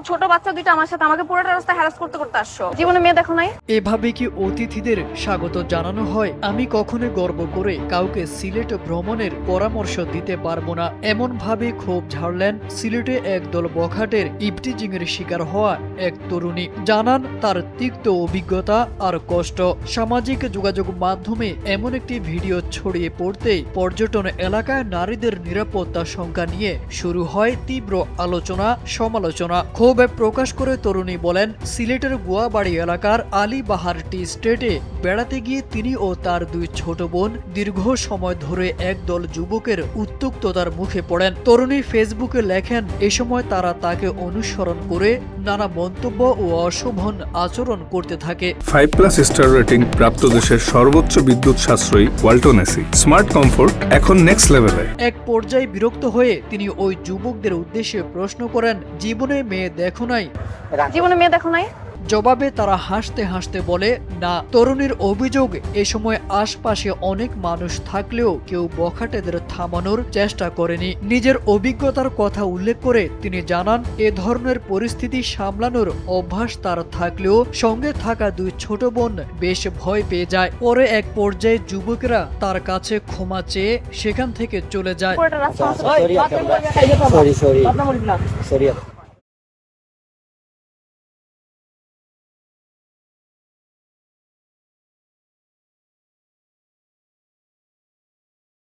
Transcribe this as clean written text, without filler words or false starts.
ছোট বাচ্চা দুইটা আমার সাথে, আমাকে পুরোটা রাস্তা হ্যারাস করতে করতে আসছো। জীবনে মেয়ে দেখো নাই? এভাবে কি অতিথিদের স্বাগত জানানো হয়? আমি কখনো গর্ব করে কাউকে সিলেট ভ্রমণের পরামর্শ দিতে পারবো না, এমন ভাবে ক্ষোভ ঝাড়লেন সিলেটে একদল বখাটের ইভটিজিং এর শিকার হওয়া এক তরুণী। জানান তার তিক্ত অভিজ্ঞতা আর কষ্ট। সামাজিক যোগাযোগ মাধ্যমে এমন একটি ভিডিও ছড়িয়ে পড়তেই পর্যটন এলাকায় নারীদের নিরাপত্তা শঙ্কা নিয়ে শুরু হয় তীব্র আলোচনা সমালোচনা। ক্ষোভ প্রকাশ করে তরুণী বলেন, সিলেটের গুয়াবাড়ি এলাকার আলীবাহার টি স্টেটে বেড়াতে গিয়ে তিনি ও তার দুই ছোট বোন দীর্ঘ সময় ধরে একদল যুবকের উত্ত্যক্ততার মুখে পড়েন। তরুণী ফেসবুকে লেখেন, এ সময় তারা তাকে অনুসরণ করে নানা মন্তব্য ও অশোভন আচরণ করতে থাকে। 5+ স্টার রেটিং প্রাপ্ত দেশের সর্বোচ্চ বিদ্যুৎ সাশ্রয়ী ওয়ালটন এসি স্মার্ট কমফোর্ট এখন নেক্সট লেভেলে। এক পর্যায়ে বিরক্ত হয়ে তিনি ওই যুবকদের উদ্দেশ্যে প্রশ্ন করেন, জীবনে মেয়ে দেখো নাই? জীবনে মেয়ে দেখো নাই? জবাবে তারা হাসতে হাসতে বলে, না। তরুণীর অভিযোগ, এ সময় আশপাশে অনেক মানুষ থাকলেও কেউ বখাটেদের থামানোর চেষ্টা করেনি। নিজের অভিজ্ঞতার কথা উল্লেখ করে তিনি জানান, এ ধরনের পরিস্থিতি সামলানোর অভ্যাস তার থাকলেও সঙ্গে থাকা দুই ছোট বোন বেশ ভয় পেয়ে যায়। পরে এক পর্যায়ে যুবকেরা তার কাছে ক্ষমা চেয়ে সেখান থেকে চলে যায়। পুরোটা রাস্তা সরি